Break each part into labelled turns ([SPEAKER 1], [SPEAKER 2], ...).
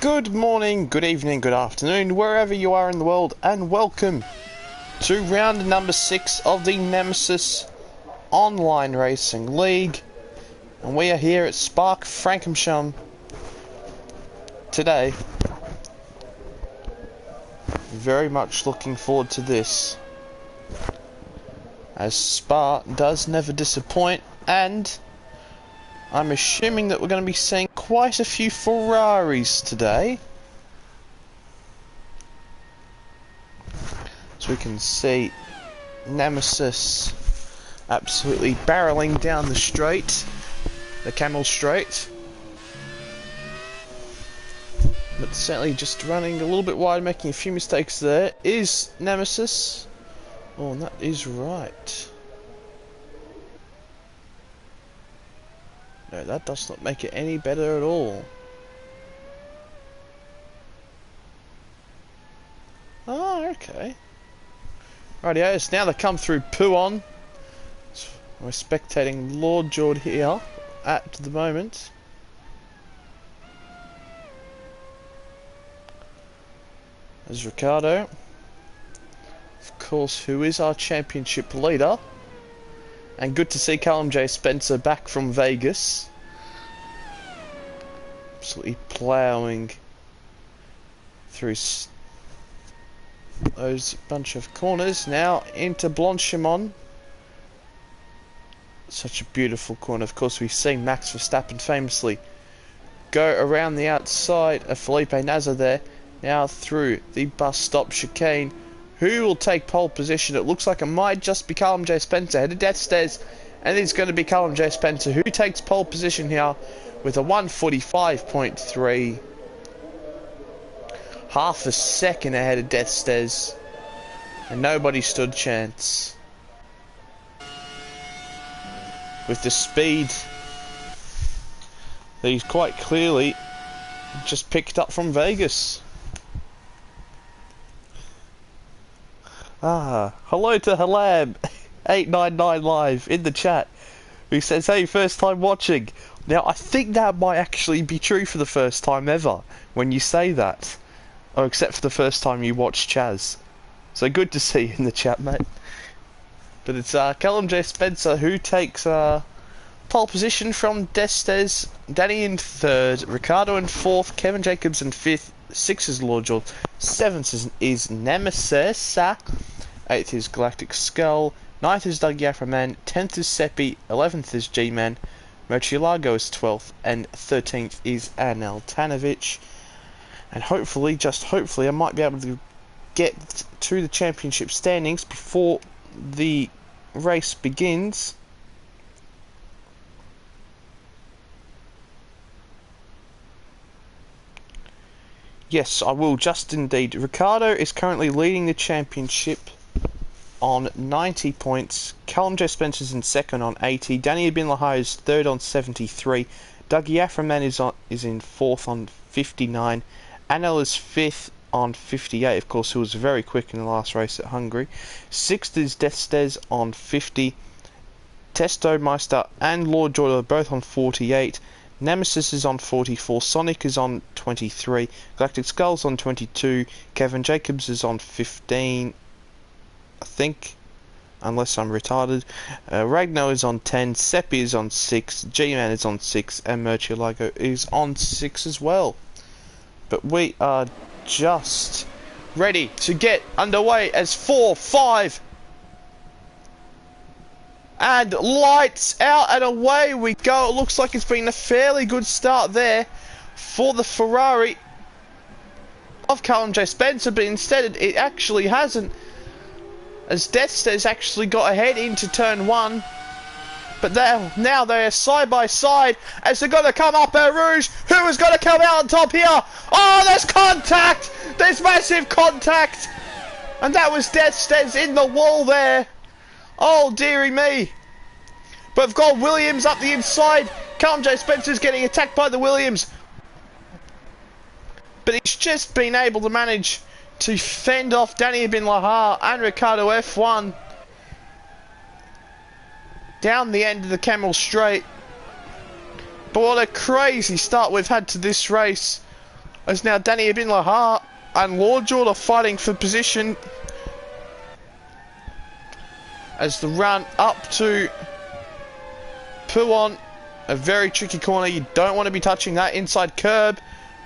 [SPEAKER 1] Good morning, good evening, good afternoon, wherever you are in the world, and welcome to round number 6 of the Nemesis Online Racing League. And we are here at Spark Frankensham today. Very much looking forward to this, as Spa does never disappoint, and I'm assuming that we're going to be seeing quite a few Ferraris today. As we can see, Nemesis absolutely barreling down the straight, the Camel Straight. But certainly just running a little bit wide, making a few mistakes there. Is Nemesis? Oh, and that is right. No, that does not make it any better at all. Oh, okay. Rightio, so now they come through Puon. So we're spectating Lord George here at the moment. There's Ricardo. Of course, who is our championship leader. And good to see Callum J. Spencer back from Vegas. Absolutely ploughing through those bunch of corners. Now into Blanchimont. Such a beautiful corner. Of course, we've seen Max Verstappen famously go around the outside of Felipe Nasr there. Now through the bus stop chicane. Who will take pole position? It looks like it might just be Callum J. Spencer. Head of death stairs. And it's going to be Callum J. Spencer who takes pole position here with a 1:45.3. Half a second ahead of death stairs. And nobody stood a chance. With the speed that he's quite clearly just picked up from Vegas. Hello to Halab 899 live in the chat, who says, hey, first time watching. Now I think that might actually be true for the first time ever when you say that. Oh, except for the first time you watch Chaz. So good to see you in the chat, mate. But it's Callum J. Spencer who takes pole position from Destes. Danny in 3rd, Ricardo in 4th, Kevin Jacobs in 5th, 6th is Lord George, 7th is Nemesis, 8th is Galactic Skull, 9th is Doug Yaframan, 10th is Seppi, 11th is G-Man, Murcielago is 12th, and 13th is Anel Tanovic. And hopefully, just hopefully, I might be able to get to the championship standings before the race begins. Yes, I will just indeed. Ricardo is currently leading the championship on 90 points. Callum J. Spencer's in 2nd on 80. Danny Bin Lahai is 3rd on 73. Dougie Aframan is in 4th on 59. Anel is 5th on 58, of course, who was very quick in the last race at Hungary. 6th is Destes on 50. Testo Meister and Lord George are both on 48. Nemesis is on 44, Sonic is on 23, Galactic Skull's on 22, Kevin Jacobs is on 15, I think, unless I'm retarded. Ragnar is on 10, Seppi is on 6, G-Man is on 6, and Murcielago is on 6 as well. But we are just ready to get underway as 4, 5, and lights out and away we go. It looks like it's been a fairly good start there for the Ferrari of Callum J. Spencer, but instead it actually hasn't, as Deathstairs actually got ahead into turn 1. But now they are side by side as they're going to come up Eau Rouge. Who is going to come out on top here? Oh, there's contact! There's massive contact! And that was Deathstairs in the wall there. Oh, dearie me. But we've got Williams up the inside. Callum J. Spencer's getting attacked by the Williams. But he's just been able to manage to fend off Danny Bin Lahar and Ricardo F1 down the end of the Camel Straight. But what a crazy start we've had to this race. As now Danny Ibn Lahar and Lord Jord are fighting for position as the run up to Puon, a very tricky corner. You don't want to be touching that inside curb,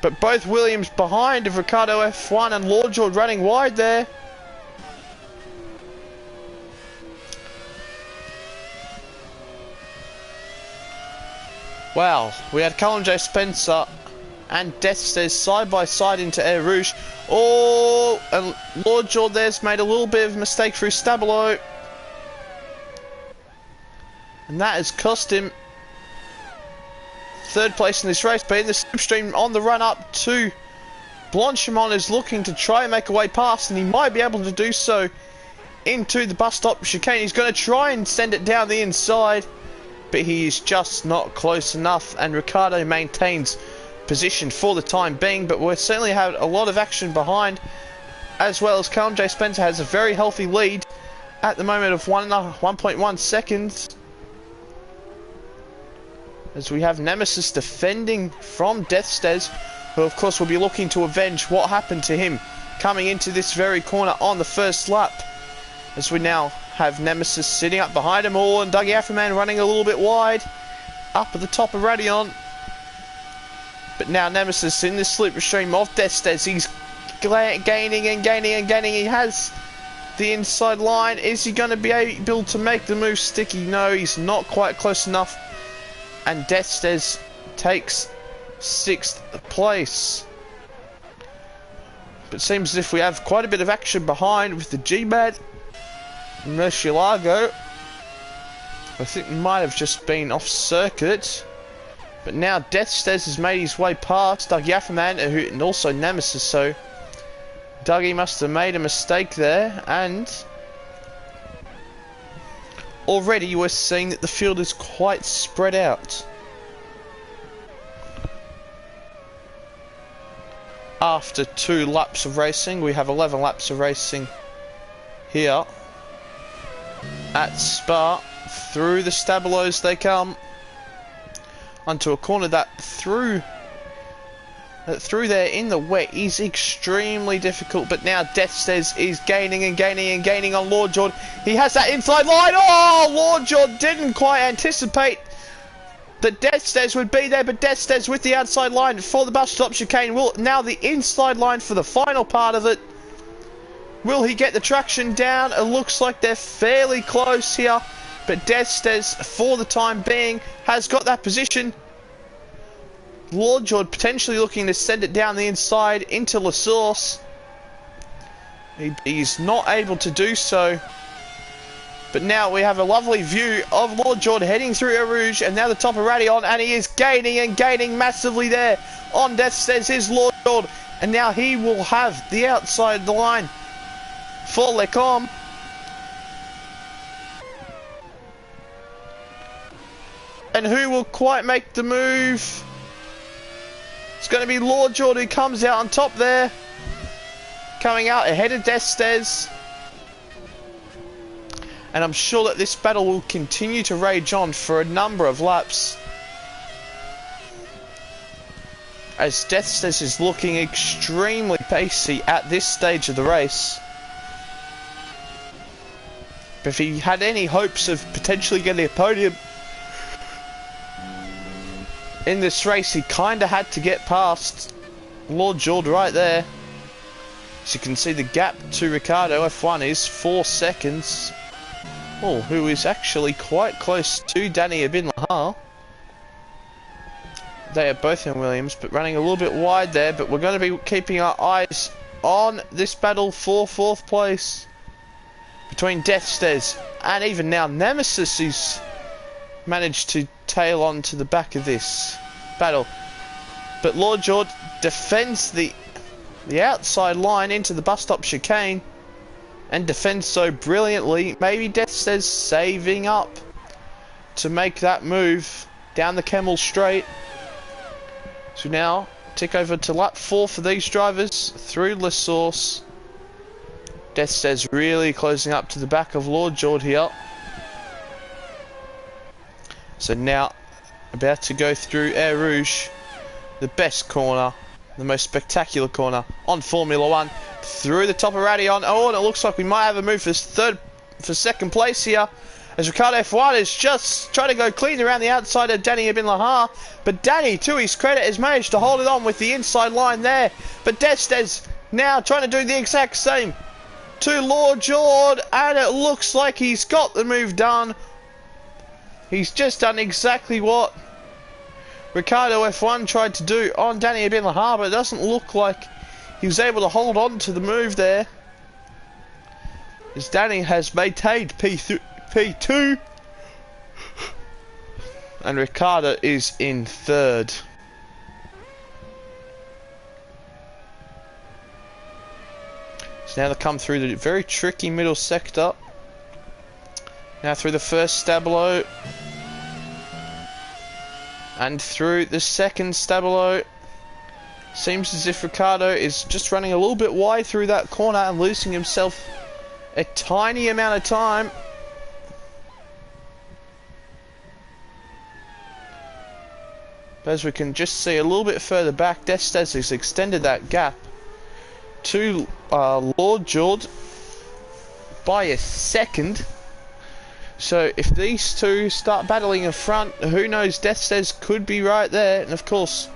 [SPEAKER 1] but both Williams behind of Ricardo F1 and Lord Jord running wide there. Wow, we had Callum J. Spencer and Deathstairs side by side into Air Rouge. Oh, and Lord Jord there's made a little bit of a mistake through Stabilo. And that has cost him third place in this race. But in the slipstream on the run up to Blanchimont is looking to try and make a way past, and he might be able to do so into the bus stop chicane. He's going to try and send it down the inside, but he is just not close enough, and Ricardo maintains position for the time being. But we're certainly had a lot of action behind, as well as Callum J. Spencer has a very healthy lead at the moment of 1.1 seconds. As we have Nemesis defending from Deathstairs, who of course will be looking to avenge what happened to him coming into this very corner on the first lap. As we now have Nemesis sitting up behind them all, and Dougie Afroman running a little bit wide up at the top of Radion. But now Nemesis in the slipstream of Deathstairs, he's gaining and gaining and gaining. He has the inside line. Is he going to be able to make the move sticky? No, he's not quite close enough. And Deathstairs takes 6th place. But it seems as if we have quite a bit of action behind with the GMAD. Murcielago, I think might have just been off circuit. But now Deathstairs has made his way past Doug Yafferman and also Nemesis. So Dougie must have made a mistake there, and already we're seeing that the field is quite spread out. After 2 laps of racing, we have 11 laps of racing here at Spa. Through the Stabilos they come onto a corner that through there in the wet is extremely difficult. But now Deathstairs is gaining and gaining and gaining on Lord Jord. He has that inside line. Oh, Lord Jord didn't quite anticipate that Deathstairs would be there, but Deathstairs with the outside line for the bus stop chicane. Will now the inside line for the final part of it. Will he get the traction down? It looks like they're fairly close here, but Deathstairs for the time being has got that position. Lord Jord potentially looking to send it down the inside into La Source. He's not able to do so. But now we have a lovely view of Lord Jord heading through Eau Rouge, and now the top of Radion, and he is gaining and gaining massively there. On Deathstairs is Lord Jord, and now he will have the outside the line for Lecom. And who will quite make the move? It's going to be Lord Jord who comes out on top there. Coming out ahead of Deathstairs. And I'm sure that this battle will continue to rage on for a number of laps, as Deathstairs is looking extremely pacey at this stage of the race. But if he had any hopes of potentially getting a podium in this race, he kind of had to get past Lord Jord right there. As you can see, the gap to Ricardo F1 is 4 seconds. Oh, who is actually quite close to Danny Ibn Lahar. They are both in Williams, but running a little bit wide there. But we're going to be keeping our eyes on this battle for 4th place between Deathstairs and even now Nemesis, who's managed to tail on to the back of this battle. But Lord Jord defends the outside line into the bus stop chicane, and defends so brilliantly. Maybe Deathstairs saving up to make that move down the Camel Straight. So now tick over to lap 4 for these drivers through La Source. Deathstairs really closing up to the back of Lord Jord here. So now about to go through Air Rouge, the best corner the most spectacular corner on Formula 1. Through the top of Radion. Oh, and it looks like we might have a move for second place here. As Ricardo F1 is just trying to go clean around the outside of Danny Ibn Lahar. But Danny, to his credit, has managed to hold it on with the inside line there. But Destes now trying to do the exact same to Lord George. And it looks like he's got the move done. He's just done exactly what Ricardo F1 tried to do on Danny Ibn Lahar. But it doesn't look like he was able to hold on to the move there. As Danny has maintained P2 and Ricardo is in third. So now they come through the very tricky middle sector. Now through the first stabilo and through the second stabilo. Seems as if Ricardo is just running a little bit wide through that corner and losing himself a tiny amount of time. But as we can just see a little bit further back, Destes has extended that gap to Lord George by a second. So if these two start battling in front, who knows, Destes could be right there. And of course,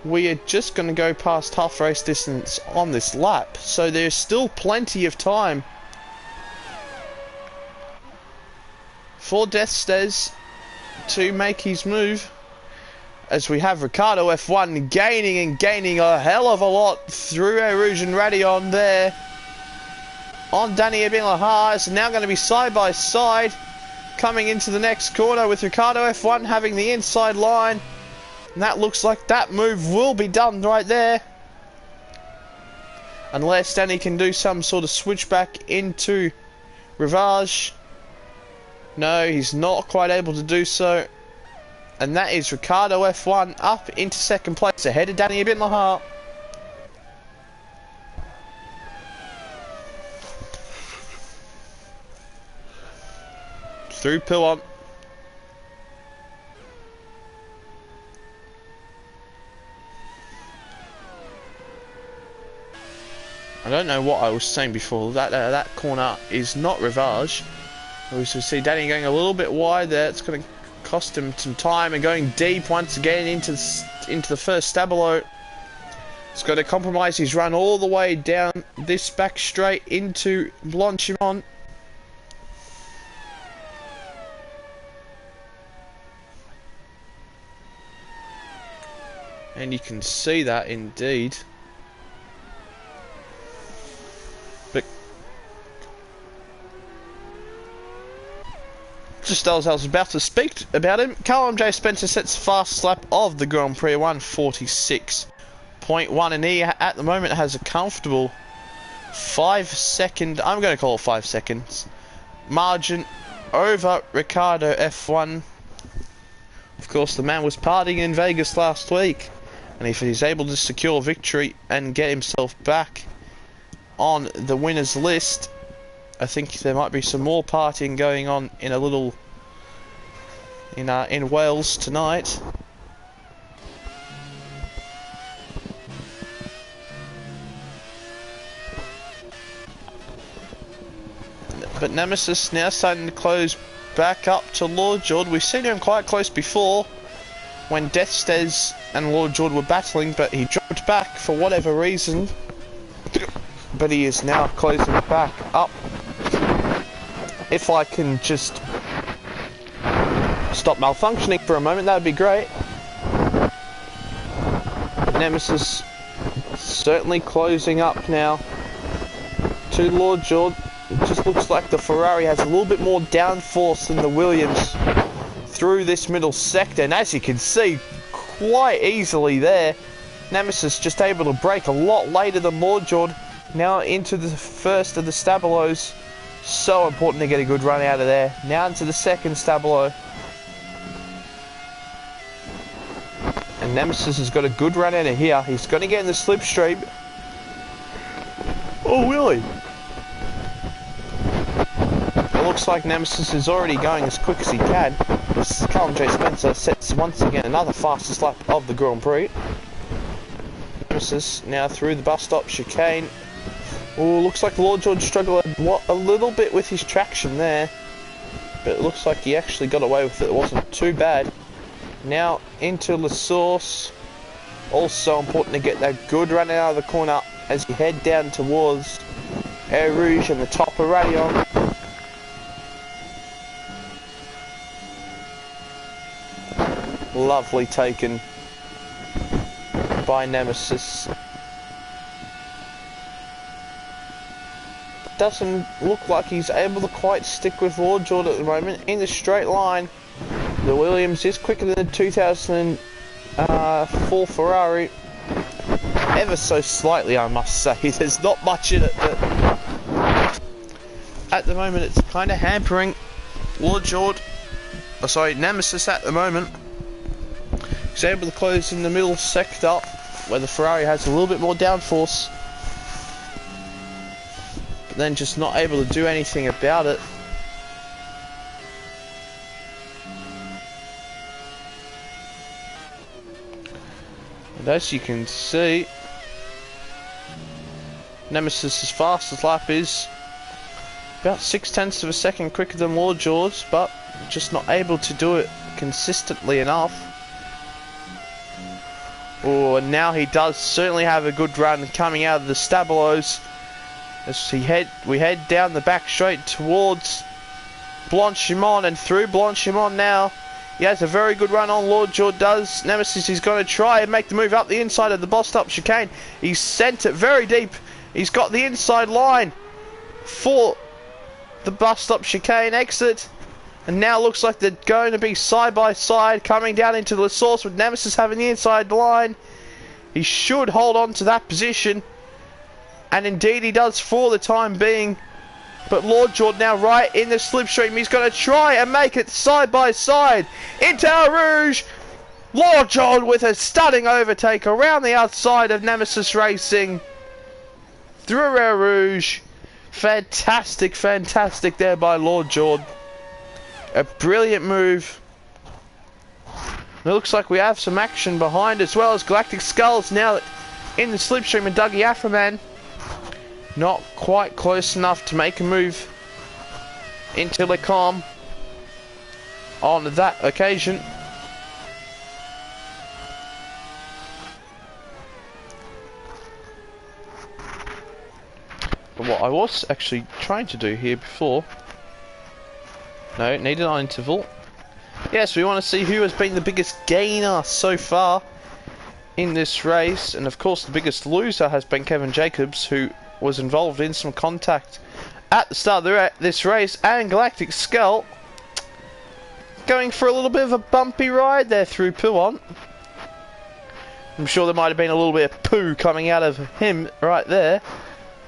[SPEAKER 1] we are just going to go past half race distance on this lap. So there's still plenty of time for Destes to make his move, as we have Ricardo F1 gaining a hell of a lot through Rouge and Radion there on Danny Ibn Lahar. It's now going to be side by side coming into the next corner with Ricardo F1 having the inside line, and that looks like that move will be done right there, unless Danny can do some sort of switchback into Rivage. No, he's not quite able to do so. And that is Ricardo F1 up into second place ahead of Danny Ibn Lahar. Through Pillon. I don't know what I was saying before. That corner is not Rivage. We see Danny going a little bit wide there. It's going to cost him some time, and going deep once again into the first stabilo. It's got to compromise his run all the way down this back straight into Blanchimont. And you can see that indeed. But just as I was about to speak about him, Callum J. Spencer sets fast lap of the Grand Prix, 1:46.1, and he at the moment has a comfortable 5 second, I'm going to call it 5 seconds, margin over Ricardo F1. Of course, the man was partying in Vegas last week, and if he's able to secure victory and get himself back on the winners list, I think there might be some more partying going on in a little in Wales tonight. But Nemesis now starting to close back up to Lord George. We've seen him quite close before when Destes and Lord George were battling, but he dropped back for whatever reason. But he is now closing back up. If I can just stop malfunctioning for a moment, that would be great. Nemesis certainly closing up now to Lord George. It just looks like the Ferrari has a little bit more downforce than the Williams through this middle sector, and as you can see quite easily there, Nemesis just able to brake a lot later than Lord George. Now into the first of the stabilos. So important to get a good run out of there. Now into the second stabilo. And Nemesis has got a good run out of here. He's going to get in the slipstream. Oh, will he? It looks like Nemesis is already going as quick as he can. As Callum J. Spencer sets once again another fastest lap of the Grand Prix. Nemesis now through the bus stop chicane. Oh, looks like Lord George struggled a little bit with his traction there, but it looks like he actually got away with it. It wasn't too bad. Now into La Source. Also important to get that good run out of the corner as you head down towards Air Rouge and the top of Radion. Lovely taken by Nemesis. Doesn't look like he's able to quite stick with Lord George at the moment in the straight line. The Williams is quicker than the 2004 Ferrari, ever so slightly, I must say. There's not much in it, but at the moment it's kind of hampering Lord George. Oh, sorry, Nemesis at the moment. He's able to close in the middle sector where the Ferrari has a little bit more downforce, but then just not able to do anything about it. And as you can see, Nemesis' fastest lap is about 0.6 of a second quicker than Lord George, but just not able to do it consistently enough. Oh, and now he does certainly have a good run coming out of the Stabilos. As we head down the back straight towards Blanchimont and through Blanchimont now. He has a very good run on, Lord George does. Nemesis is going to try and make the move up the inside of the bus stop chicane. He's sent it very deep. He's got the inside line for the bus stop chicane exit. And now looks like they're going to be side by side coming down into the source with Nemesis having the inside line. He should hold on to that position. And indeed he does for the time being. But Lord George now right in the slipstream. He's going to try and make it side by side into Eau Rouge. Lord George with a stunning overtake around the outside of Nemesis Racing through Eau Rouge. Fantastic, fantastic there by Lord George. A brilliant move. It looks like we have some action behind as well as Galactic Skulls now in the slipstream and Dougie Aframan. Not quite close enough to make a move into Le Calm on that occasion. But what I was actually trying to do here before... No, needed on interval. Yes, we want to see who has been the biggest gainer so far in this race. And of course the biggest loser has been Kevin Jacobs, who was involved in some contact at the start of this race. And Galactic Skull going for a little bit of a bumpy ride there through Pouant. I'm sure there might have been a little bit of poo coming out of him right there,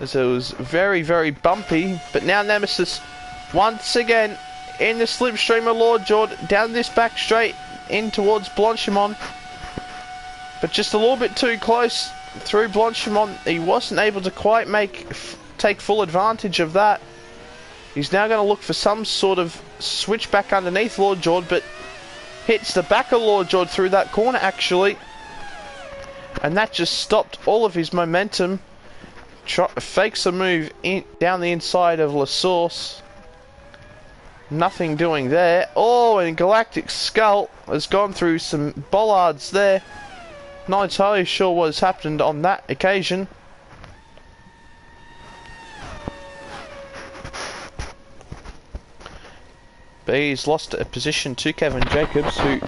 [SPEAKER 1] as it was very, very bumpy. But now Nemesis once again in the slipstream of Lord George down this back straight in towards Blanchimont, but just a little bit too close through Blanchimont. He wasn't able to quite take full advantage of that. He's now going to look for some sort of switch back underneath Lord George, but hits the back of Lord George through that corner actually, and that just stopped all of his momentum. Fakes a move down the inside of La Source. Nothing doing there. Oh, and Galactic Skull has gone through some bollards there. Not entirely sure what has happened on that occasion. But he's lost a position to Kevin Jacobs, who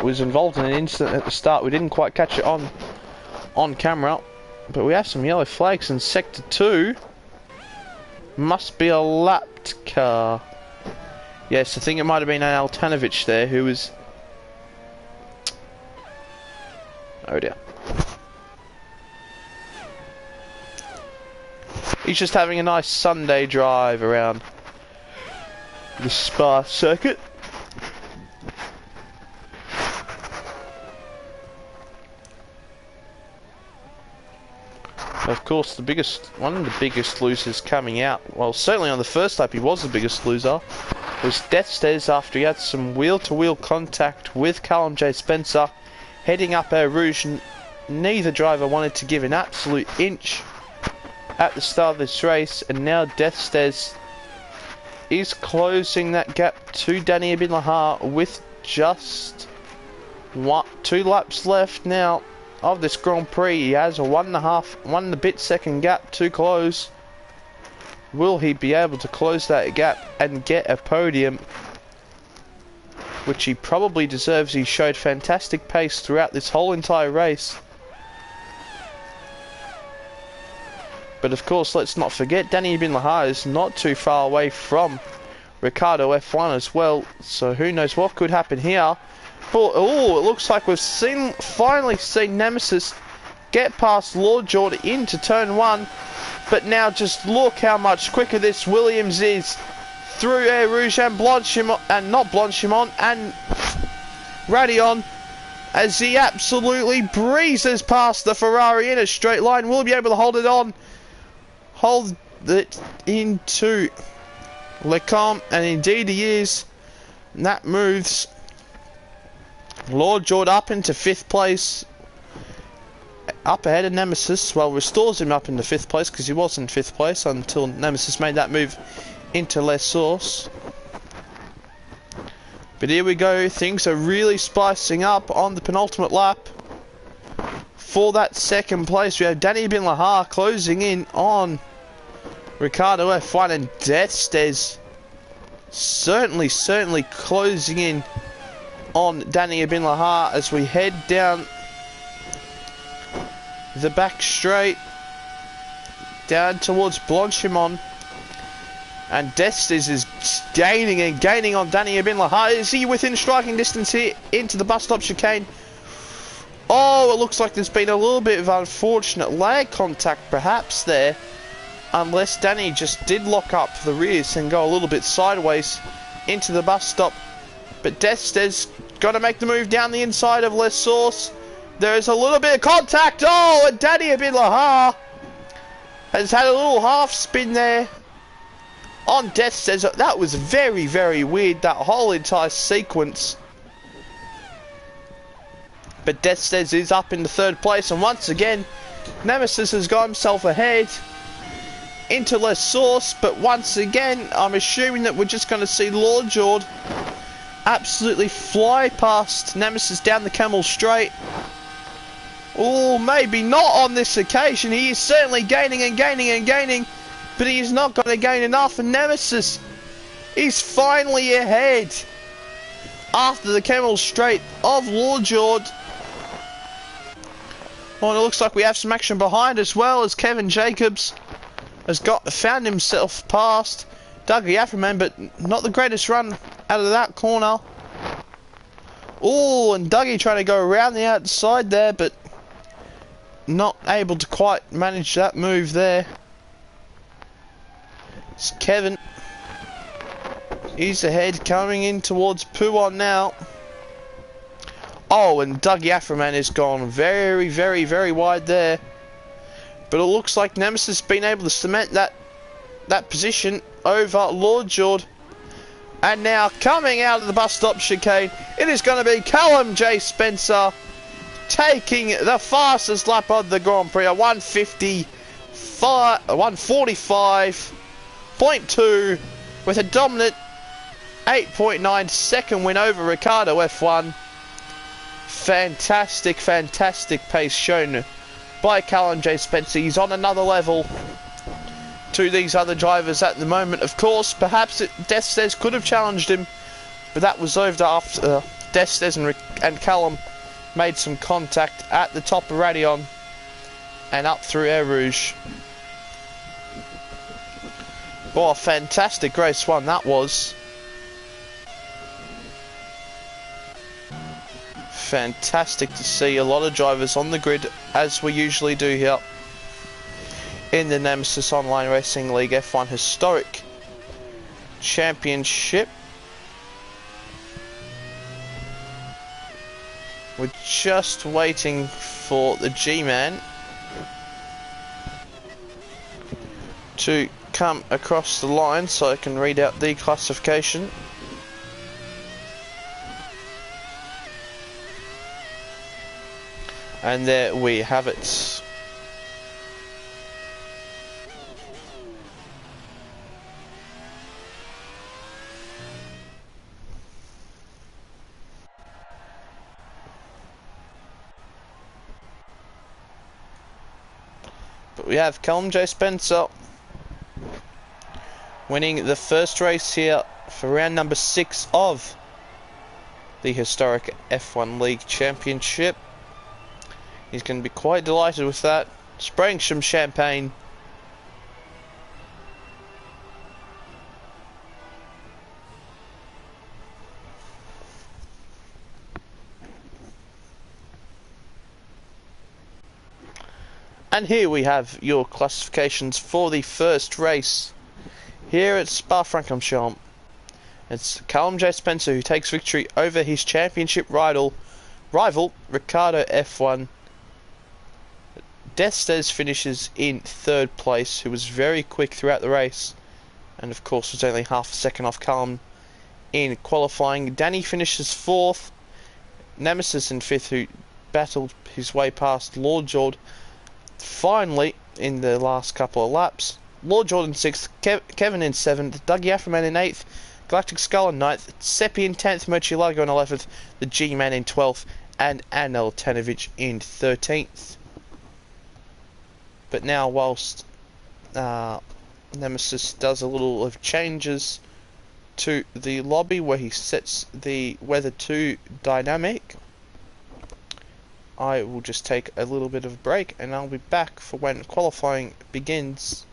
[SPEAKER 1] was involved in an incident at the start. We didn't quite catch it on camera. But we have some yellow flags in Sector 2. Must be a lapped car. Yes, I think it might have been an Altanovic there who was... Oh dear. He's just having a nice Sunday drive around the Spa circuit. Of course, one of the biggest losers coming out, well, certainly on the first lap he was the biggest loser, was Death Stairs after he had some wheel-to-wheel contact with Callum J. Spencer heading up Eau Rouge. And neither driver wanted to give an absolute inch at the start of this race, and now Deathstairs is closing that gap to Danny Ibn Lahar with just 2 laps left now of this Grand Prix. He has a 1 and a bit second gap to close. Will he be able to close that gap and get a podium, which he probably deserves? He showed fantastic pace throughout this whole entire race. But of course, let's not forget, Danny Ibn Lahar is not too far away from Ricardo F1 as well, so who knows what could happen here. But oh, it looks like we've finally seen Nemesis get past Lord George into turn 1. But now just look how much quicker this Williams is through Air Rouge and Blanchimont, and not Blanchimont, and Radion, as he absolutely breezes past the Ferrari in a straight line. Will he be able to hold it into Lecombe, and indeed he is. And that moves Lord George up into 5th place, up ahead of Nemesis. Well, restores him up into 5th place, because he was in 5th place until Nemesis made that move into Les Source. But here we go, things are really spicing up on the penultimate lap. For that 2nd place, we have Danny Ibn Lahar closing in on Ricardo F1, and Deathstairs certainly closing in on Danny Ibn Lahar as we head down the back straight down towards Blanchimont, and Deathstairs is gaining on Danny Ibn Lahar. Is he within striking distance here into the bus stop chicane? Oh, it looks like there's been a little bit of unfortunate lag contact perhaps there, unless Danny just did lock up the rears and go a little bit sideways into the bus stop. But Deathstairs got to make the move down the inside of Les Source. There is a little bit of contact. Oh, and Danny Ibn Lahar has had a little half spin there on Deathstairs. That was very weird, that whole entire sequence. But Deathstairs is up in the 3rd place, and once again Nemesis has got himself ahead into Les Source. But once again, I'm assuming that we're just going to see Lord George absolutely fly past Nemesis down the Camel Straight. Oh, maybe not on this occasion. He is certainly gaining, but he is not going to gain enough, and Nemesis is finally ahead after the Camel Straight of Lord George. Well, it looks like we have some action behind as well, as Kevin Jacobs has found himself past Dougie Afferman, but not the greatest run out of that corner. Oh, and Dougie trying to go around the outside there, but not able to quite manage that move there. It's Kevin. He's ahead, coming in towards Pouon now. Oh, and Dougie Afferman has gone very wide there. But it looks like Nemesis has been able to cement that position over Lord George. And now coming out of the bus stop chicane, it is going to be Callum J. Spencer taking the fastest lap of the Grand Prix, a 145.2 with a dominant 8.9 second win over Ricardo F1. Fantastic pace shown by Callum J. Spencer. He's on another level to these other drivers at the moment. Of course, perhaps Deathstairs could have challenged him, but that was over after Deathstairs and Callum made some contact at the top of Radion and up through Air Rouge. Oh, a fantastic race one that was. Fantastic to see a lot of drivers on the grid, as we usually do here in the Nemesis Online Racing League F1 Historic Championship. We're just waiting for the G-Man to come across the line so I can read out the classification. And there we have it. But we have Callum J. Spencer winning the first race here for round number 6 of the historic F1 League Championship. He's going to be quite delighted with that. Spraying some champagne. And here we have your classifications for the first race here at Spa-Francorchamps. It's Callum J. Spencer who takes victory over his championship rival Ricardo F1. Destes finishes in 3rd place, who was very quick throughout the race, and of course was only half a second off Callum in qualifying. Danny finishes 4th, Nemesis in 5th, who battled his way past Lord George. Finally, in the last couple of laps, Lord George in 6th, Kevin in 7th, Dougie Afroman in 8th, Galactic Skull in 9th, Seppi in 10th, Murcielago in 11th, the G-Man in 12th, and Anel Tanovic in 13th. But now, whilst Nemesis does a little of changes to the lobby where he sets the weather to dynamic, I will just take a little bit of a break and I'll be back for when qualifying begins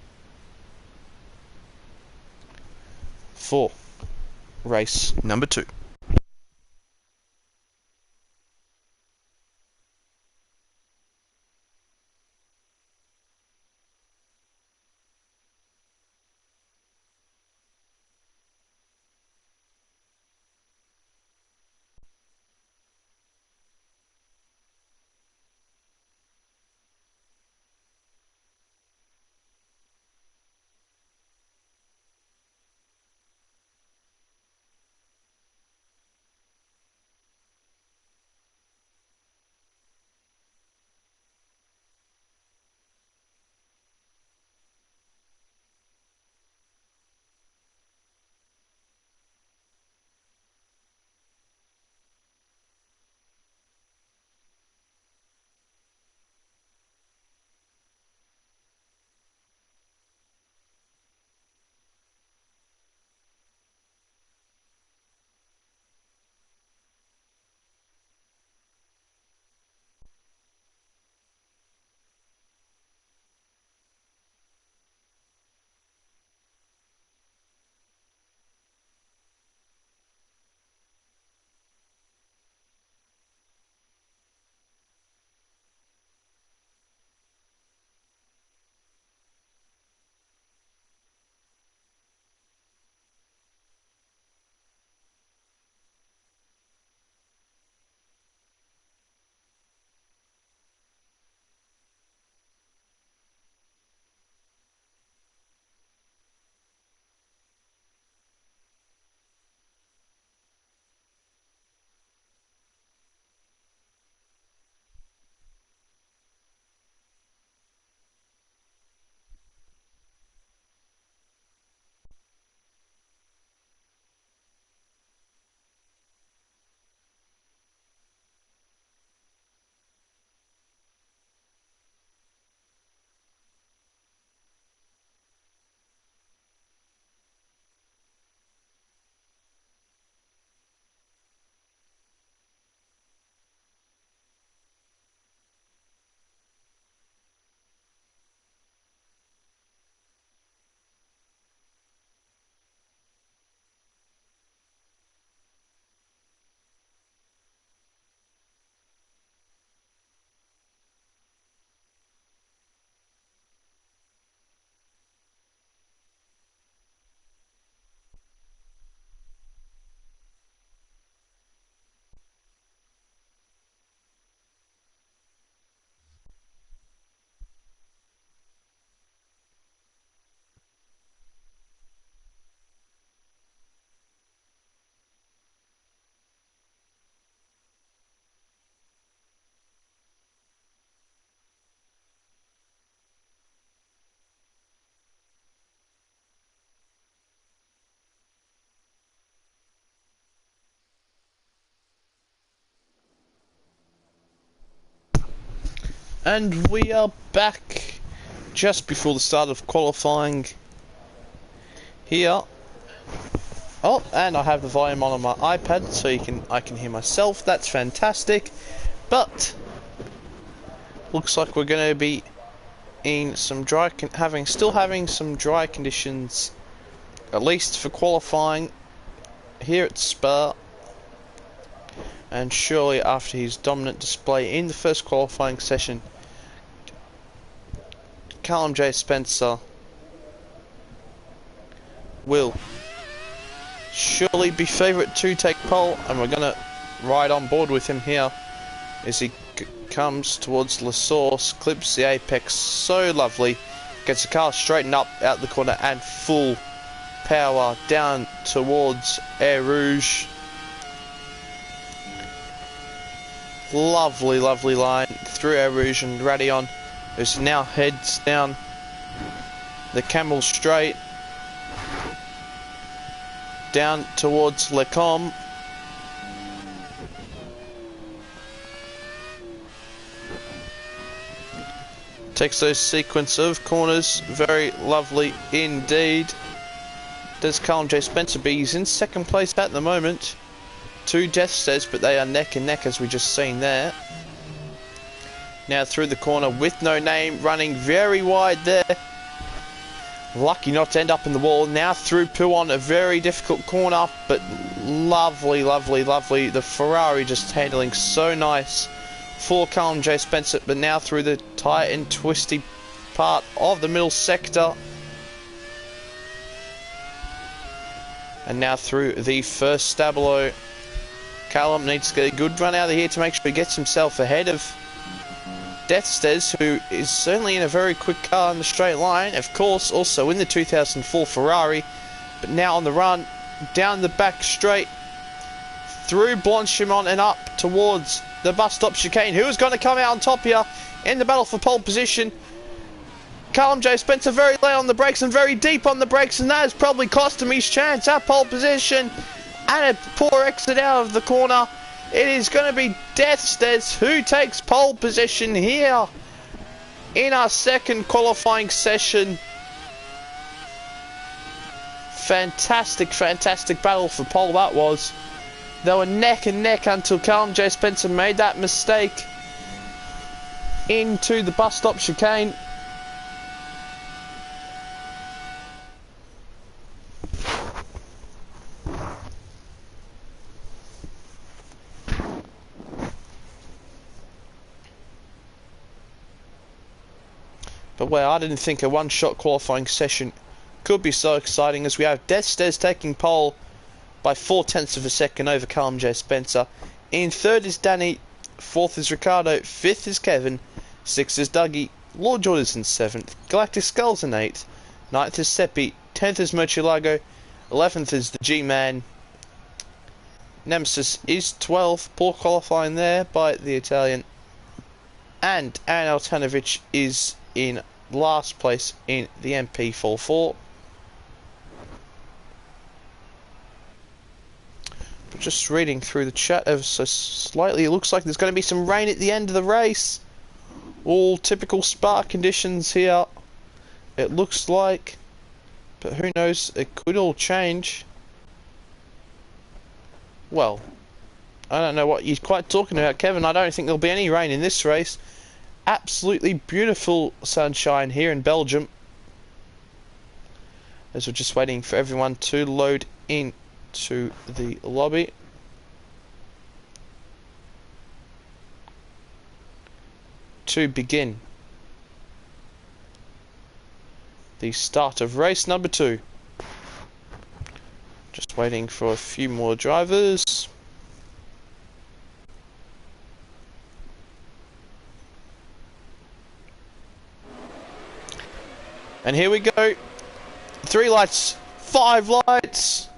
[SPEAKER 1] for race number 2. And we are back just before the start of qualifying here. Oh, and I have the volume on my iPad so I can hear myself. That's fantastic. But looks like we're going to be in some still having some dry conditions, at least for qualifying here at Spa. And surely after his dominant display in the first qualifying session, Callum J. Spencer will surely be favourite to take pole, and we're going to ride on board with him here as he comes towards La Source, clips the apex so lovely, gets the car straightened up out the corner and full power down towards Air Rouge. Lovely, lovely line through Air Rouge and Radillon, who now heads down the Camel Straight down towards Le Combe. Takes those sequence of corners very lovely indeed. Does Callum J. Spencer be? He's in second place at the moment. Two death stares, but they are neck and neck as we just seen there. Now through the corner with No Name, running very wide there. Lucky not to end up in the wall. Now through Pouon, a very difficult corner, but lovely, lovely, lovely. The Ferrari just handling so nice for Callum J. Spencer, but now through the tight and twisty part of the middle sector. And now through the first stabilo. Callum needs to get a good run out of here to make sure he gets himself ahead of Deathstairs, who is certainly in a very quick car in the straight line. Of course, also in the 2004 Ferrari, but now on the run, down the back straight, through Blanchimont and up towards the bus stop chicane. Who is going to come out on top here in the battle for pole position? Callum J. Spencer very late on the brakes and very deep on the brakes, and that has probably cost him his chance at pole position. And a poor exit out of the corner. It is going to be Deathstairs who takes pole position here in our second qualifying session. Fantastic, fantastic battle for pole that was. They were neck and neck until Callum J. Spencer made that mistake into the bus stop chicane. But well, I didn't think a one-shot qualifying session could be so exciting, as we have Deathstairs taking pole by 0.4 of a second over Callum J. Spencer. In third is Danny, fourth is Ricardo, fifth is Kevin, sixth is Dougie, Lord Jordan's in seventh, Galactic Skulls in eighth, ninth is Seppi, 10th is Murcielago, 11th is the G-Man, Nemesis is 12th, poor qualifying there by the Italian, and Aaron Altanovic is in last place in the MP44. Just reading through the chat ever so slightly, it looks like there's going to be some rain at the end of the race. All typical Spa conditions here, it looks like, but who knows, it could all change. Well, I don't know what you're quite talking about, Kevin. I don't think there'll be any rain in this race. Absolutely beautiful sunshine here in Belgium, as we're just waiting for everyone to load into the lobby. To begin the start of race number 2. Just waiting for a few more drivers. And here we go. 3 lights, 5 lights.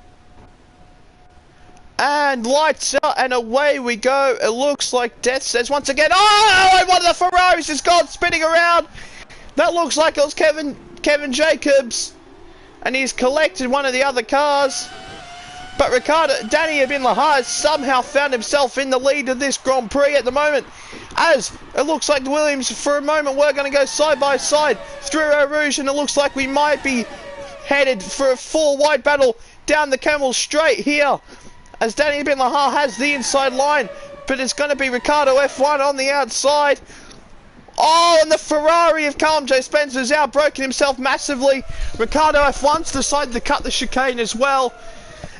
[SPEAKER 1] And lights out, and away we go. It looks like Death says once again. Oh, one of the Ferraris has gone spinning around. That looks like it was Kevin Jacobs. And he's collected one of the other cars. But Danny Abin Lahar has somehow found himself in the lead of this Grand Prix at the moment. as it looks like the Williams for a moment we're going to go side by side through Eau Rouge, and it looks like we might be headed for a four wide battle down the Camel Straight here as Danny Ben Lahar has the inside line, but it's going to be Ricardo F1 on the outside. Oh, and the Ferrari of Callum J. Spencer's outbroken himself massively. Ricardo F1's decided to cut the chicane as well.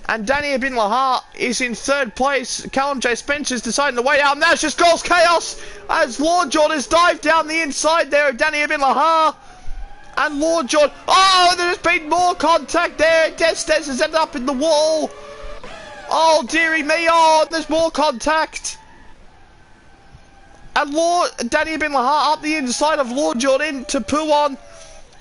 [SPEAKER 1] And Danny Ben Lahar is in third place. Callum J. Spencer's deciding to wait out. And that's just goals chaos as Lord George has dived down the inside there of Danny Ben Lahar. And Lord George. Oh, there's been more contact there. Destes has ended up in the wall. Oh, dearie me. Oh, there's more contact. And Danny Ben Lahar up the inside of Lord George into Pouon.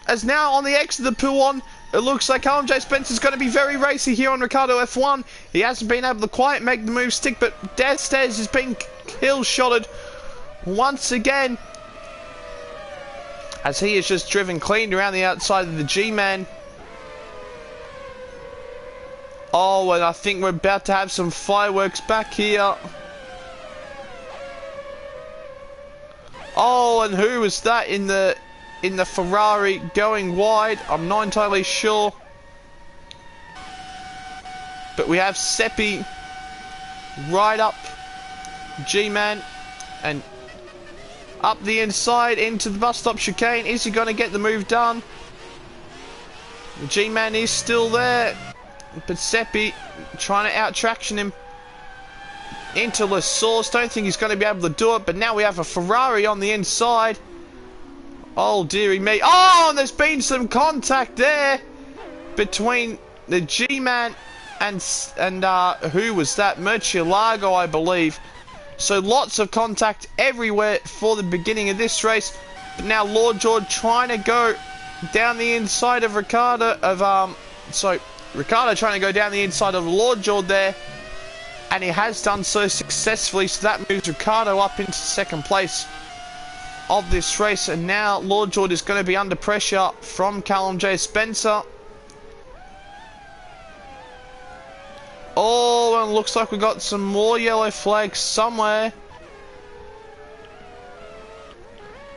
[SPEAKER 1] As now on the exit of Pouon, it looks like Callum J. Spencer's going to be very racy here on Ricardo F1. He hasn't been able to quite make the move stick, but Destes has been kill-shotted once again as he is just driven clean around the outside of the G-Man. Oh, and I think we're about to have some fireworks back here. Oh, and who was that in the Ferrari going wide? I'm not entirely sure. But we have Seppi right up G-Man and up the inside into the bus stop chicane. Is he going to get the move done? The G-Man is still there, but Seppi trying to out-traction him into La Source. Don't think he's going to be able to do it, but now we have a Ferrari on the inside. Oh, dearie me. Oh, and there's been some contact there between the G-Man and who was that? Murcielago, I believe. So lots of contact everywhere for the beginning of this race. But now Lord George trying to go down the inside of Ricardo Ricardo trying to go down the inside of Lord George there. And he has done so successfully, so that moves Ricardo up into second place of this race. And now Lord George is going to be under pressure from Callum J. Spencer. Oh, and it looks like we got some more yellow flags somewhere.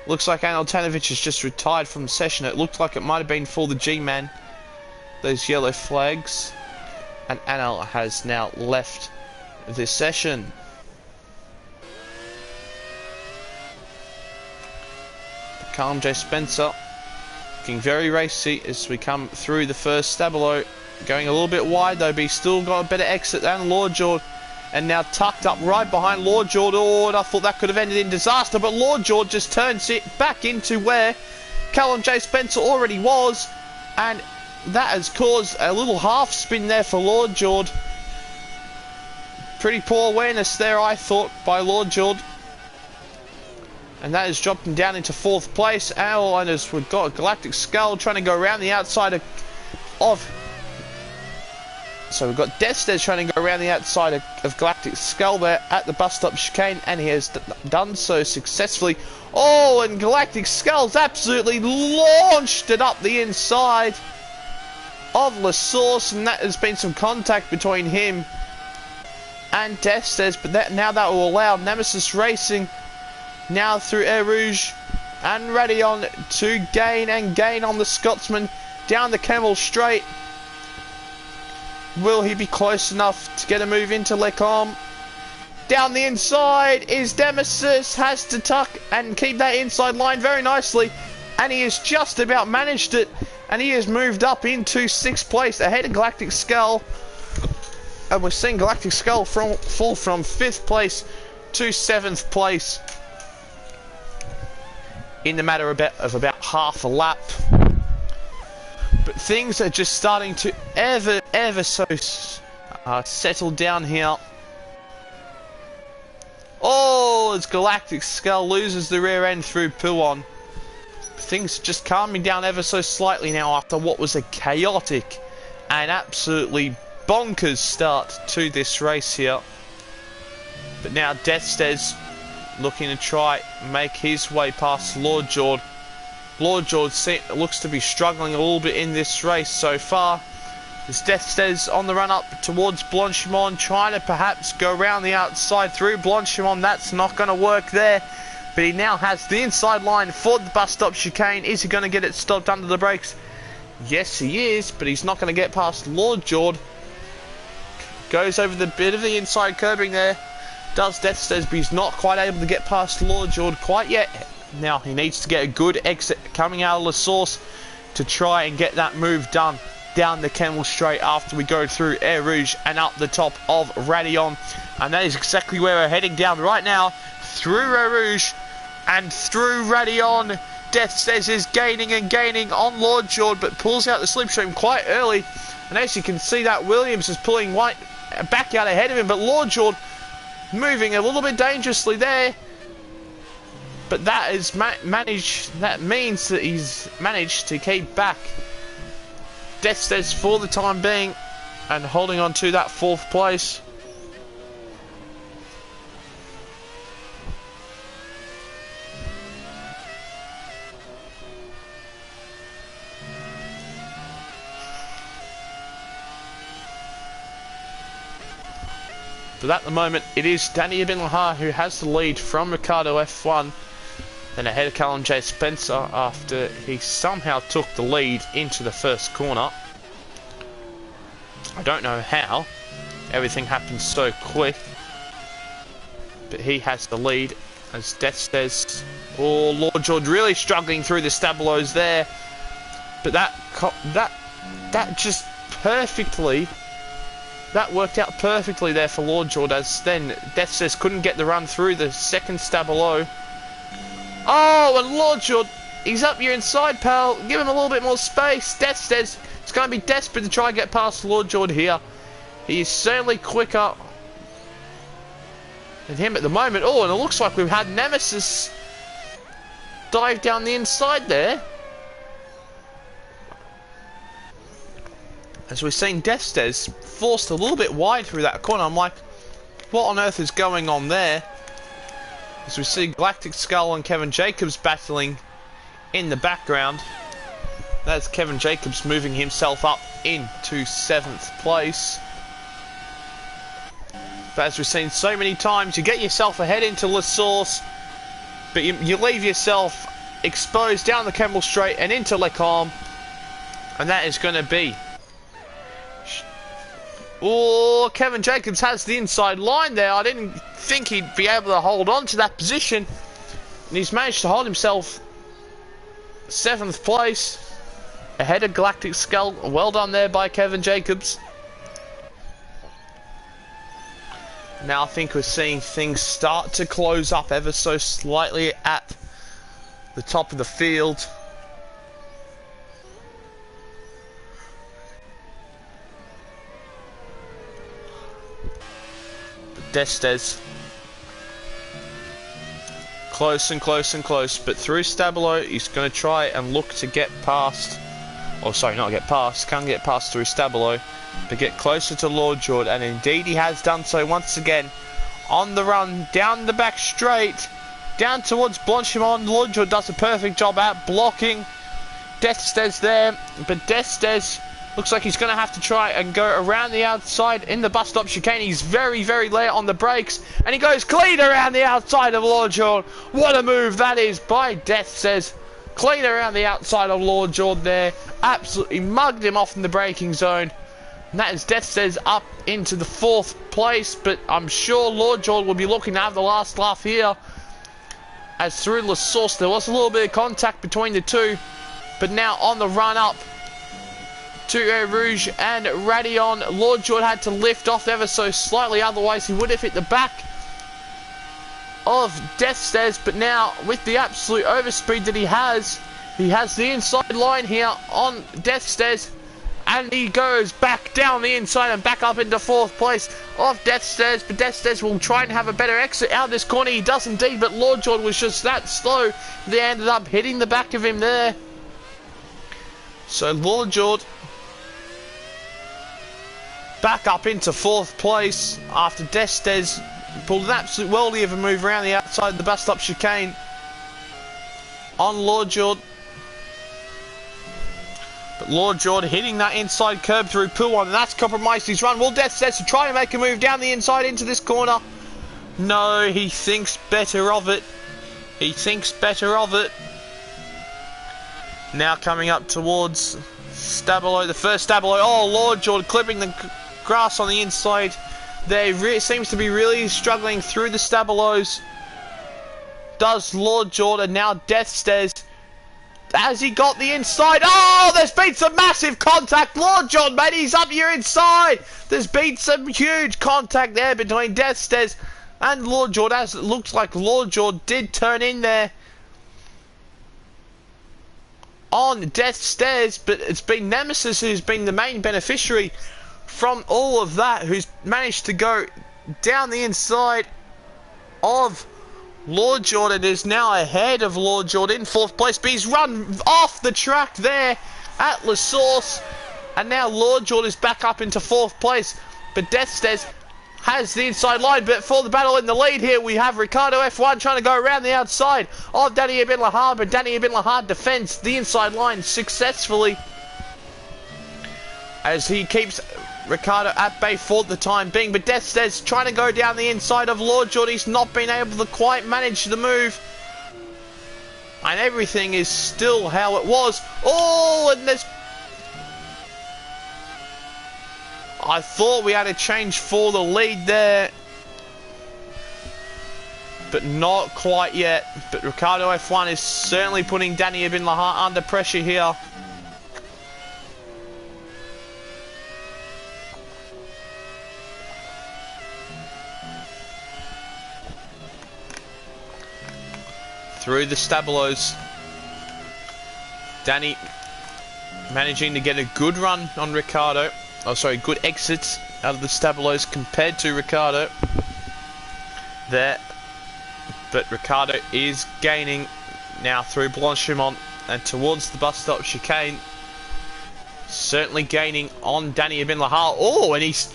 [SPEAKER 1] Looks like Anil Tanovic has just retired from the session. It looked like it might have been for the G-Man, those yellow flags. And Anil has now left this session. Callum J. Spencer looking very racy as we come through the first stabilo. Going a little bit wide though, but he's still got a better exit than Lord George. And now tucked up right behind Lord George. Oh, and I thought that could have ended in disaster, but Lord George just turns it back into where Callum J. Spencer already was. And that has caused a little half spin there for Lord George. Pretty poor awareness there, I thought, by Lord George. And that has dropped him down into fourth place. And as we've got a Galactic Skull trying to go around the outside of so we've got Destes trying to go around the outside of Galactic Skull there at the bus stop chicane, and he has done so successfully. Oh, and Galactic Skull's absolutely launched it up the inside of La Source, and that has been some contact between him and Destes, but now that will allow Nemesis Racing now through Eau Rouge and Radion to gain on the Scotsman down the Camel Straight. Will he be close enough to get a move into Lecombe? Down the inside is Nemesis, has to tuck and keep that inside line very nicely, and he has just about managed it, and he has moved up into 6th place ahead of Galactic Skull. And we're seeing Galactic Skull fall from 5th place to 7th place in the matter of about half a lap. But things are just starting to ever so settle down here. Oh, as Galactic Skull loses the rear end through Pouon. Things are just calming down ever so slightly now after what was a chaotic and absolutely bonkers start to this race here. But now Destes looking to try make his way past Lord George. Lord George looks to be struggling a little bit in this race so far. As Destes on the run up towards Blanchimont, trying to perhaps go around the outside through Blanchimont. That's not going to work there. But he now has the inside line for the bus stop chicane. Is he going to get it stopped under the brakes? Yes, he is, but he's not going to get past Lord Jord. Goes over the bit of the inside curbing there. Does Death Stairs, but he's not quite able to get past Lord Jord quite yet. Now he needs to get a good exit coming out of La Source to try and get that move done down the Kemmel Straight after we go through Air Rouge and up the top of Radion. And that is exactly where we're heading down right now, through Air Rouge and through Radion. Death Stairs is gaining and gaining on Lord Jord, but pulls out the slipstream quite early. And as you can see, that Williams is pulling White back out ahead of him, but Lord Jord moving a little bit dangerously there. But that is managed. That means that he's managed to keep back Death Stairs for the time being and holding on to that 4th place. But at the moment, it is Danny Ibn Lahar who has the lead from Ricardo F1. Then ahead of Callum J. Spencer after he somehow took the lead into the first corner. I don't know how. Everything happened so quick. But he has the lead as Death Stairs. Oh, Lord Jord really struggling through the Stabilos there. But that just perfectly... That worked out perfectly there for Lord Jord, as then Death Stairs couldn't get the run through the second Stabilo. Oh, and Lord Jord, he's up your inside, pal. Give him a little bit more space. Death Stairs is going to be desperate to try and get past Lord Jord here. He is certainly quicker than him at the moment. Oh, and it looks like we've had Nemesis dive down the inside there. As we've seen Death Stairs forced a little bit wide through that corner. I'm like, what on earth is going on there? As we see Galactic Skull and Kevin Jacobs battling in the background. That's Kevin Jacobs moving himself up into 7th place. But as we've seen so many times, you get yourself ahead into La Source, but you leave yourself exposed down the Kemmel Straight and into Lecombe, and that is going to be... Oh, Kevin Jacobs has the inside line there. I didn't think he'd be able to hold on to that position. And he's managed to hold himself 7th place. Ahead of Galactic Skull. Well done there by Kevin Jacobs. Now I think we're seeing things start to close up ever so slightly at the top of the field. Death Stairs close and close and close, but through Stabilo he's going to try and look to get past, oh sorry, not get past, can't get past through Stabilo, but get closer to Lord Jord, and indeed he has done so once again. On the run, down the back straight, down towards Blanchimont. Lord Jord does a perfect job at blocking Death Stairs there, but Death Stairs looks like he's going to have to try and go around the outside in the bus stop chicane. He's very, very late on the brakes, and he goes clean around the outside of Lord Jord. What a move that is by Death Stairs. Clean around the outside of Lord Jord there. Absolutely mugged him off in the braking zone. And that is Death Stairs up into the 4th place, but I'm sure Lord Jord will be looking to have the last laugh here. As through La Source, there was a little bit of contact between the two, but now on the run up to Air Rouge and Radion, Lord Jord had to lift off ever so slightly, otherwise he would have hit the back of Death Stairs. But now with the absolute overspeed that he has the inside line here on Death Stairs, and he goes back down the inside and back up into 4th place of Death Stairs. But Death Stairs will try and have a better exit out of this corner. He does indeed, but Lord Jord was just that slow. They ended up hitting the back of him there. So Lord Jord back up into 4th place after Death Stairs pulled an absolute worldie of a move around the outside of the bus stop chicane on Lord Jord. But Lord Jord hitting that inside curb through Puwan, and that's compromised his run. Will Death Stairs to try and make a move down the inside into this corner? No, he thinks better of it. He thinks better of it. Now coming up towards Stabilo, the first Stabilo. Oh, Lord Jordan clipping the grass on the inside. There seems to be really struggling through the Stabilos. Does Lord Jordan. Now Death Stairs. Has he got the inside? Oh, there's been some massive contact. Lord Jordan, mate, he's up your inside. There's been some huge contact there between Death Stairs and Lord Jordan. As it looks like Lord Jordan did turn in there on Death Stairs, but it's been Nemesis who's been the main beneficiary from all of that, who's managed to go down the inside of Lord Jordan. Is now ahead of Lord Jordan in 4th place, but he's run off the track there at La Source, and now Lord Jordan is back up into 4th place, but Death Stairs has the inside line. But for the battle in the lead here, we have Ricardo F1 trying to go around the outside of Danny Ibn Lahar, but Danny Ibn Lahar defends the inside line successfully as he keeps Ricardo at bay for the time being. But Death Stairs trying to go down the inside of Lord Jordan. He's not been able to quite manage the move, and everything is still how it was. Oh, and there's... I thought we had a change for the lead there, but not quite yet. But Ricardo F1 is certainly putting Danny Ibn Lahar under pressure here. Through the Stabilos, Danny managing to get a good run on Ricardo. Oh, sorry, good exits out of the Stabilos compared to Ricardo there. But Ricardo is gaining now through Blanchimont and towards the bus stop chicane. Certainly gaining on Danny Ibn Lahar. Oh, and he's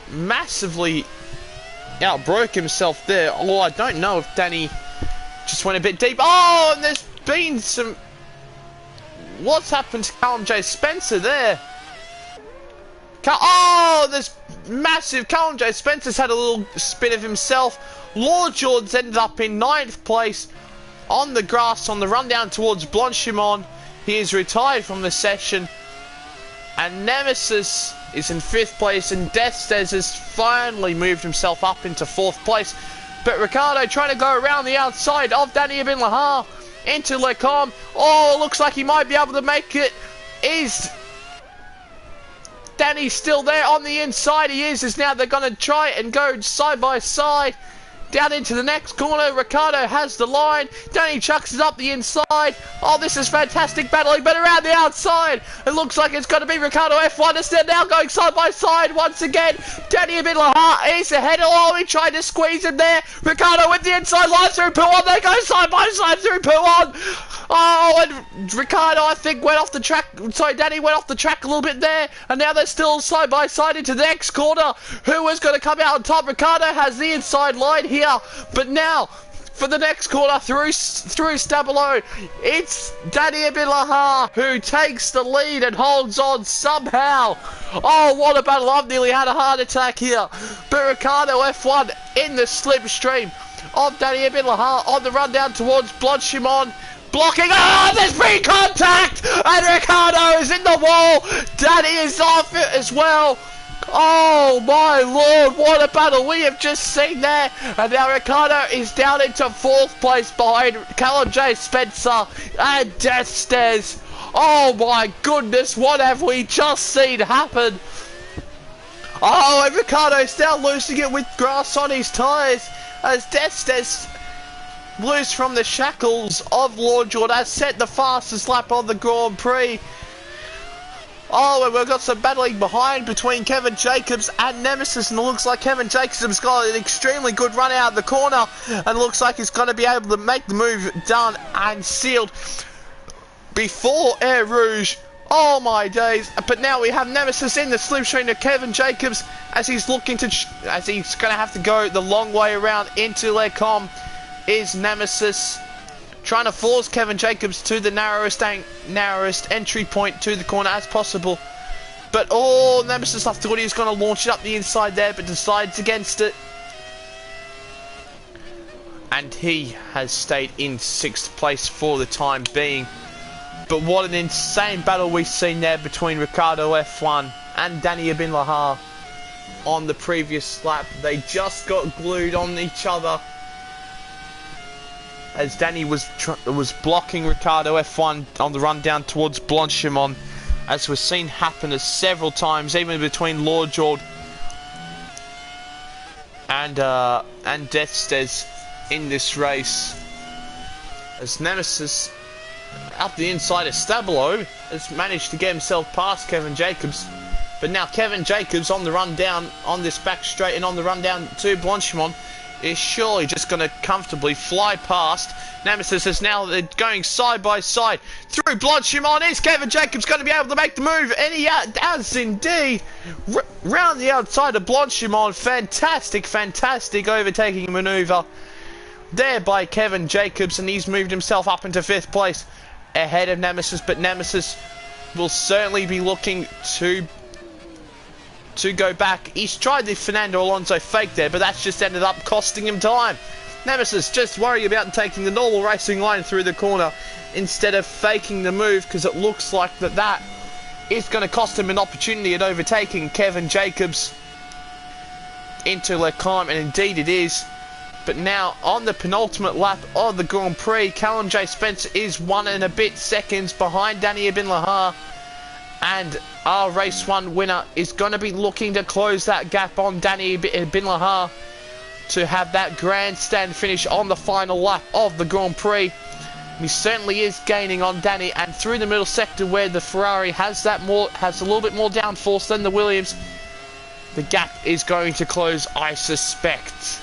[SPEAKER 1] massively outbroke himself there. Oh, I don't know if Danny just went a bit deep. Oh, and there's been some... What's happened to Callum J. Spencer there? Oh, there's massive... Callum J. Spencer's had a little spin of himself. Lord Jordan's ended up in 9th place on the grass on the run down towards Blanchimont. He is retired from the session. And Nemesis is in 5th place, and Death Stairs has finally moved himself up into 4th place. But Ricardo trying to go around the outside of Danny Ibn Lahar into Lecom. Oh, looks like he might be able to make it. Is Danny still there on the inside? He is now they're going to try and go side by side down into the next corner. Ricardo has the line. Danny chucks it up the inside. Oh, this is fantastic battling, but around the outside, it looks like it's going to be Ricardo F1. Instead, now going side by side once again. Danny Ibn Lahar is ahead. Oh, he tried to squeeze him there. Ricardo with the inside line through Puon. They go side by side through Puon. Oh, and Ricardo, I think, went off the track. Sorry, Danny went off the track a little bit there, and now they're still side by side into the next corner. Who is going to come out on top? Ricardo has the inside line here. But now, for the next corner through Stabilo, it's Danny Ibn Lahar who takes the lead and holds on somehow. Oh, what a battle. I've nearly had a heart attack here. But Ricardo F1 in the slipstream of Danny Ibn Lahar on the run down towards Blanchimont. Blocking. Oh, there's been contact! And Ricardo is in the wall. Danny is off it as well. Oh my lord, what a battle we have just seen there. And now Ricardo is down into 4th place behind Callum J. Spencer and Death Stairs. Oh my goodness, what have we just seen happen? Oh, and Ricardo's now losing it with grass on his tyres as Death Stairs, loose from the shackles of Lord Jordan, has set the fastest lap on the Grand Prix. Oh, and we've got some battling behind between Kevin Jacobs and Nemesis, and it looks like Kevin Jacobs has got an extremely good run out of the corner, and looks like he's going to be able to make the move done and sealed before Air Rouge. Oh my days! But now we have Nemesis in the slipstream to Kevin Jacobs as he's looking to, as he's going to have to go the long way around into Lecom. Is Nemesis trying to force Kevin Jacobs to the narrowest entry point to the corner as possible. But oh, Nemesis, I thought he was going to launch it up the inside there, but decides against it. And and he has stayed in 6th place for the time being. But what an insane battle we've seen there between Ricardo F1 and Danny Ibn Lahar on the previous lap. They just got glued on each other as Danny was blocking Ricardo F1 on the run down towards Blanchimont, as we've seen happen several times, even between Lord Jord and Deathstairs in this race. As Nemesis, up the inside of Stabilo, has managed to get himself past Kevin Jacobs. But now Kevin Jacobs on the run down on this back straight and on the run down to Blanchimont is surely just going to comfortably fly past. Nemesis is now going side by side through Blanchimont. Is Kevin Jacobs going to be able to make the move? And he has indeed. Round the outside of Blanchimont. Fantastic overtaking manoeuvre there by Kevin Jacobs, and he's moved himself up into 5th place ahead of Nemesis. But Nemesis will certainly be looking to go back. He's tried the Fernando Alonso fake there, but that's just ended up costing him time. Nemesis just worry about taking the normal racing line through the corner instead of faking the move, because it looks like that is going to cost him an opportunity at overtaking Kevin Jacobs into Le Cam, and indeed it is. But now on the penultimate lap of the Grand Prix, Callum J. Spencer is 1 and a bit seconds behind Danny Ibn Lahar, and our race 1 winner is going to be looking to close that gap on Danny Ibn Lahar to have that grandstand finish on the final lap of the Grand Prix. He certainly is gaining on Danny, and through the middle sector where the Ferrari has a little bit more downforce than the Williams, the gap is going to close, I suspect.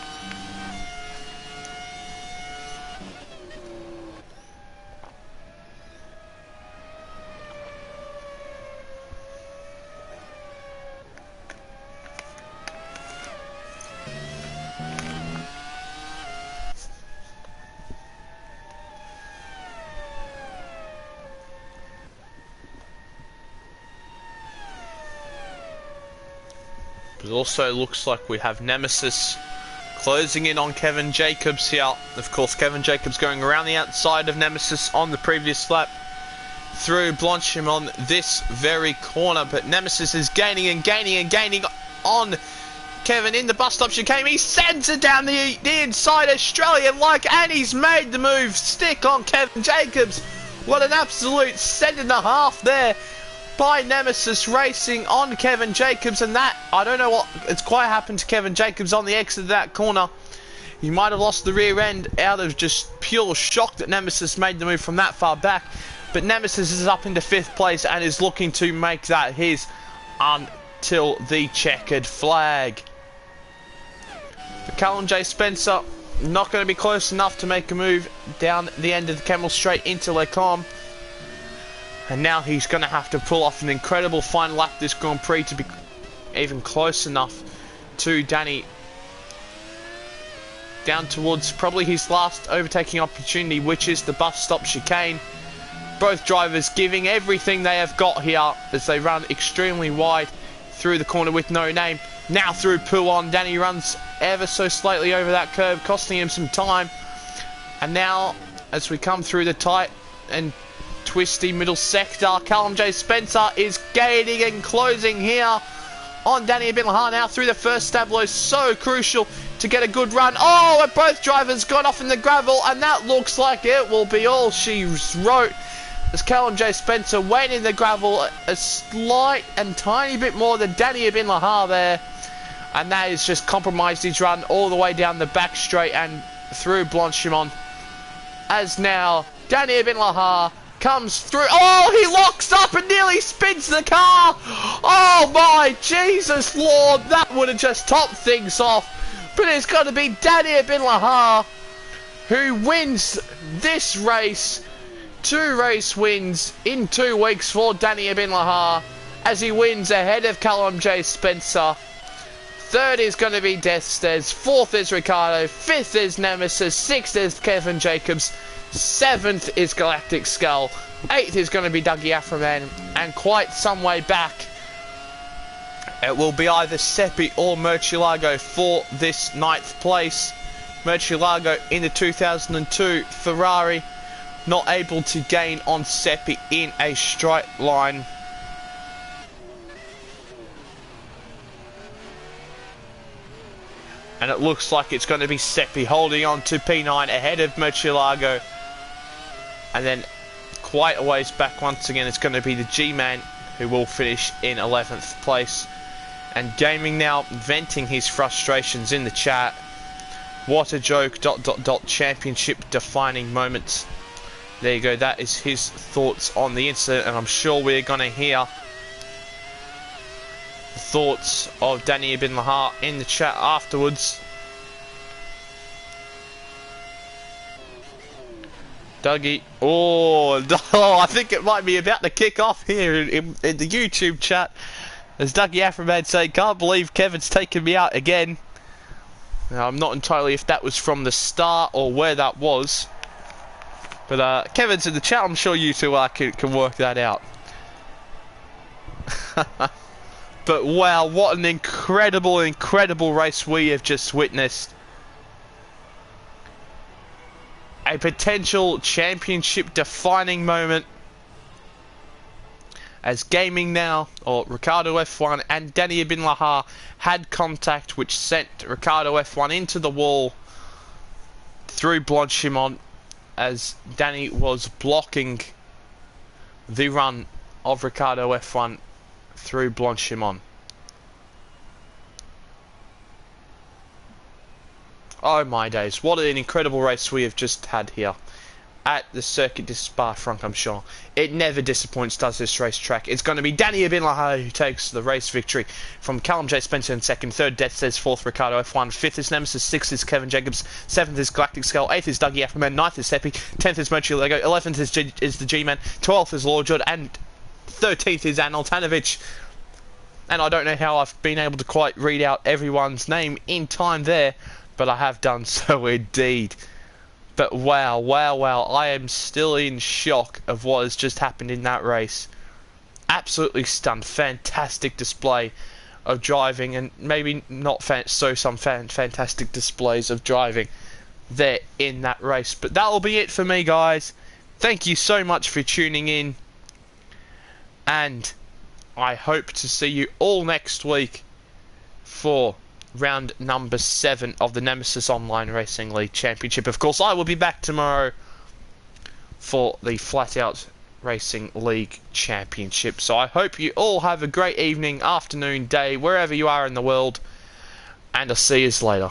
[SPEAKER 1] It also looks like we have Nemesis closing in on Kevin Jacobs here. Of course, Kevin Jacobs going around the outside of Nemesis on the previous lap through Blanchimont on this very corner. But Nemesis is gaining on Kevin in the bus stop chicane. He sends it down the inside Australian and he's made the move stick on Kevin Jacobs. What an absolute 1.5 there by Nemesis racing on Kevin Jacobs, and that, I don't know what it's quite happened to Kevin Jacobs on the exit of that corner. He might have lost the rear end out of just pure shock that Nemesis made the move from that far back. But Nemesis is up into 5th place and is looking to make that his until the checkered flag. But Callum J. Spencer not going to be close enough to make a move down the end of the Kemmel Straight into Le Cam. And now he's going to have to pull off an incredible final lap this Grand Prix to be even close enough to Danny. Down towards probably his last overtaking opportunity, which is the bus stop chicane. Both drivers giving everything they have got here as they run extremely wide through the corner with no name. Now through Pouon, Danny runs ever so slightly over that curve, costing him some time. And now, as we come through the tight and twisty middle sector, Callum J. Spencer is gaining and closing here on Danny Ibn Lahar now through the first stablo. So crucial to get a good run. Oh, and both drivers got off in the gravel, and that looks like it will be all she wrote as Callum J. Spencer went in the gravel a slight and tiny bit more than Danny Ibn Lahar there, and that has just compromised his run all the way down the back straight and through Blanchimont, as now Danny Ibn Lahar comes through. Oh, he locks up and nearly spins the car. Oh my Jesus Lord, that would have just topped things off. But it's got to be Danny Ibn Lahar who wins this race. 2 race wins in 2 weeks for Danny Ibn Lahar, as he wins ahead of Callum J. Spencer. 3rd is going to be Deathstairs, 4th is Ricardo, 5th is Nemesis, 6th is Kevin Jacobs, 7th is Galactic Skull, 8th is going to be Dougie Afroman, and quite some way back it will be either Seppi or Murcielago for this 9th place. Murcielago in the 2002 Ferrari, not able to gain on Seppi in a straight line. And it looks like it's going to be Seppi holding on to P9 ahead of Murcielago. And then quite a ways back once again, it's going to be the G-Man who will finish in 11th place. And Gaming now venting his frustrations in the chat. What a joke, ... championship defining moments. There you go, that is his thoughts on the incident, and I'm sure we're going to hear the thoughts of Danny Ibn Lahar in the chat afterwards. Dougie, oh, I think it might be about to kick off here in the YouTube chat. As Dougie Aframan saying, can't believe Kevin's taken me out again. Now, I'm not entirely if that was from the start or where that was. But Kevin's in the chat, I'm sure you two can work that out. But wow, what an incredible race we have just witnessed. A potential championship defining moment. As Gaming now, or Ricardo F1 and Danny Ibn Lahar had contact which sent Ricardo F1 into the wall through Blanchimont, as Danny was blocking the run of Ricardo F1 through Blanchimont. Oh my days, what an incredible race we have just had here at the Circuit de Spa-Francorchamps. It never disappoints, does this racetrack. It's going to be Danny Ibn Lahar who takes the race victory from Callum J. Spencer in second, third Death Says, fourth Ricardo F1, fifth is Nemesis, sixth is Kevin Jacobs, seventh is Galactic Skull, eighth is Dougie Aframan, ninth is Seppi, 10th is Murcielago, 11th is the G-Man, 12th is Lord Jord, and 13th is Anil Tanovic. And I don't know how I've been able to quite read out everyone's name in time there, but I have done so indeed. But wow, I am still in shock of what has just happened in that race. Absolutely stunned. Fantastic display of driving, and maybe not some fantastic displays of driving there in that race. But that will be it for me, guys. Thank you so much for tuning in, and I hope to see you all next week for round number 7 of the Nemesis Online Racing League Championship. Of course, I will be back tomorrow for the Flat Out Racing League Championship. So I hope you all have a great evening, afternoon, day, wherever you are in the world, and I'll see you later.